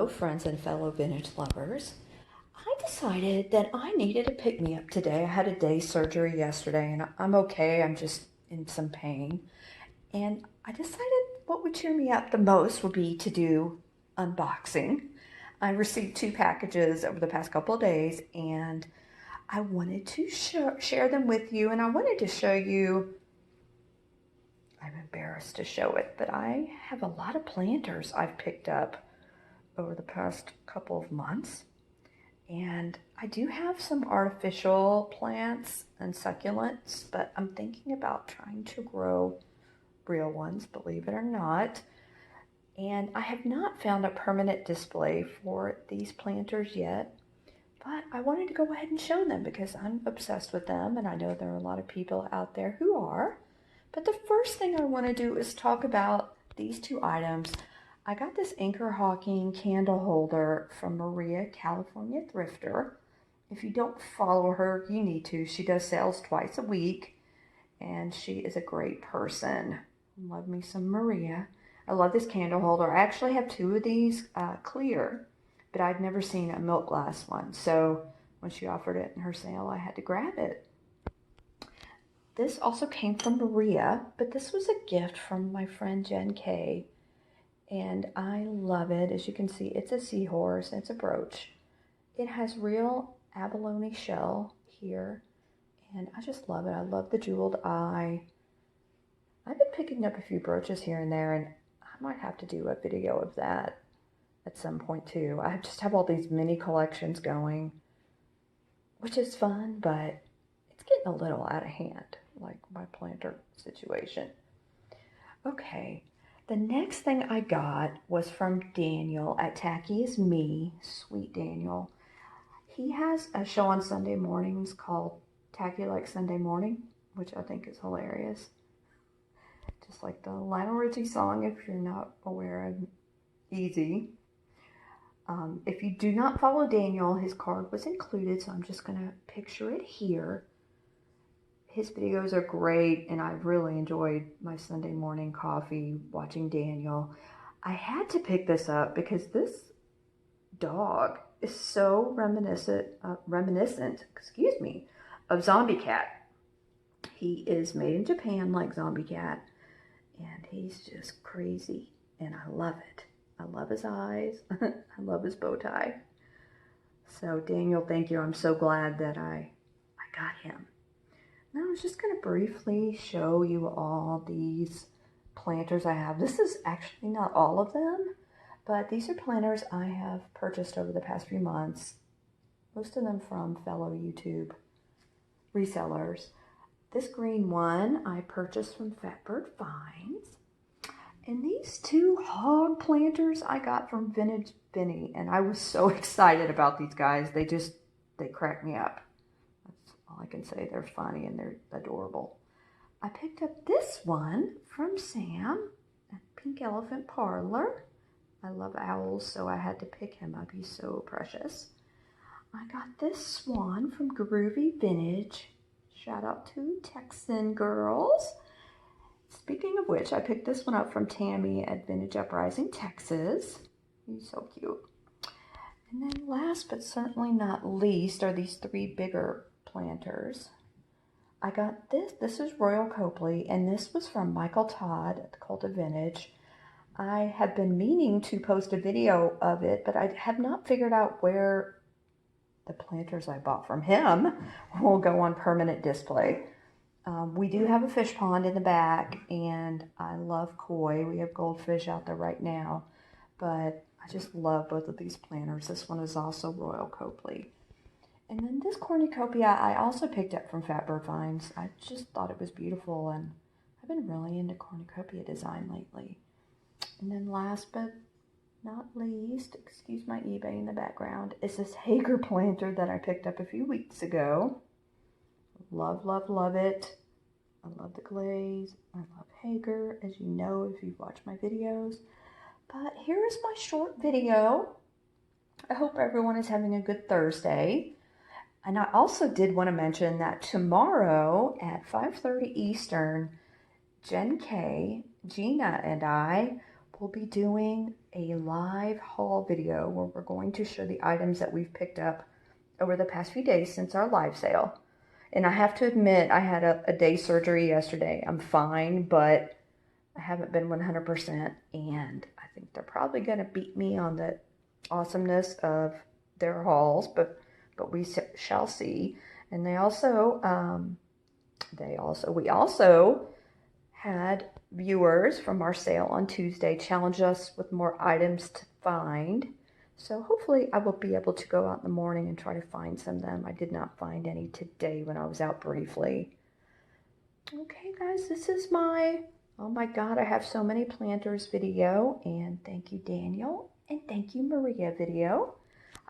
Hello, friends and fellow vintage lovers. I decided that I needed a pick-me-up today. I had a day surgery yesterday and I'm okay. I'm just in some pain. And I decided what would cheer me up the most would be to do unboxing. I received 2 packages over the past couple of days and I wanted to share them with you, and I wanted to show you. I'm embarrassed to show it, but I have a lot of planters I've picked up over the past couple of months. And I do have some artificial plants and succulents, but I'm thinking about trying to grow real ones, believe it or not. And I have not found a permanent display for these planters yet, but I wanted to go ahead and show them because I'm obsessed with them, and I know there are a lot of people out there who are. But the first thing I want to do is talk about these 2 items. I got this Anchor Hawking candle holder from Maria, California Thrifter. If you don't follow her, you need to. She does sales twice a week, and she is a great person. Love me some Maria. I love this candle holder. I actually have 2 of these clear, but I'd never seen a milk glass one. So when she offered it in her sale, I had to grab it. This also came from Maria, but this was a gift from my friend Jen K. And I love it. As you can see, it's a seahorse. It's a brooch. It has real abalone shell here, and I just love it. I love the jeweled eye. I've been picking up a few brooches here and there, and I might have to do a video of that at some point too. I just have all these mini collections going, which is fun, but it's getting a little out of hand, like my planter situation. Okay. The next thing I got was from Daniel at Tacky Is Me, sweet Daniel. He has a show on Sunday mornings called Tacky Like Sunday Morning, which I think is hilarious. Just like the Lionel Richie song, if you're not aware of Easy. If you do not follow Daniel, his card was included, so I'm just going to picture it here. His videos are great, and I've really enjoyed my Sunday morning coffee watching Daniel. I had to pick this up because this dog is so reminiscent, of Zombie Cat. He is made in Japan like Zombie Cat, and he's just crazy, and I love it. I love his eyes. I love his bow tie. So Daniel, thank you. I'm so glad that I got him. Now I was just going to briefly show you all these planters I have. This is actually not all of them, but these are planters I have purchased over the past few months. Most of them from fellow YouTube resellers. This green one I purchased from Fatbird Finds. And these 2 hog planters I got from Vintage Vinny. And I was so excited about these guys. They crack me up. I can say. They're funny and they're adorable. I picked up this one from Sam at Pink Elephant Parlor. I love owls, so I had to pick him up. He's so precious. I got this swan from Groovy Vintage. Shout out to Texan girls. Speaking of which, I picked this one up from Tammy at Vintage Uprising, Texas. He's so cute. And then last but certainly not least are these 3 bigger planters. I got this. This is Royal Copley, and this was from Michael Todd at the Cult of Vintage. I have been meaning to post a video of it, but I have not figured out where the planters I bought from him will go on permanent display. We do have a fish pond in the back, and I love koi. We have goldfish out there right now, but I just love both of these planters. This one is also Royal Copley. And then this cornucopia I also picked up from Fatbird Finds. I just thought it was beautiful, and I've been really into cornucopia design lately. And then last but not least, excuse my eBay in the background, is this Hager planter that I picked up a few weeks ago. Love, love, love it. I love the glaze. I love Hager, as you know if you've watched my videos. But here is my short video. I hope everyone is having a good Thursday. And I also did want to mention that tomorrow at 5:30 Eastern, Jen K, Gina, and I we'll be doing a live haul video where we're going to show the items that we've picked up over the past few days since our live sale. And I have to admit, I had a day surgery yesterday. I'm fine, but I haven't been 100%, and I think they're probably going to beat me on the awesomeness of their hauls, but we shall see. And we also had viewers from our sale on Tuesday challenge us with more items to find. So hopefully I will be able to go out in the morning and try to find some of them. I did not find any today when I was out briefly. Okay, guys, this is my, oh my God, I have so many planters video. And thank you, Daniel. And thank you, Maria video.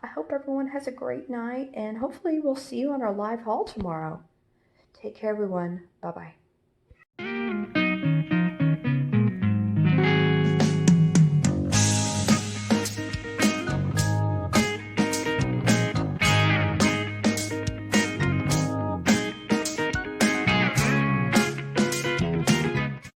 I hope everyone has a great night. And hopefully we'll see you on our live haul tomorrow. Take care, everyone. Bye-bye.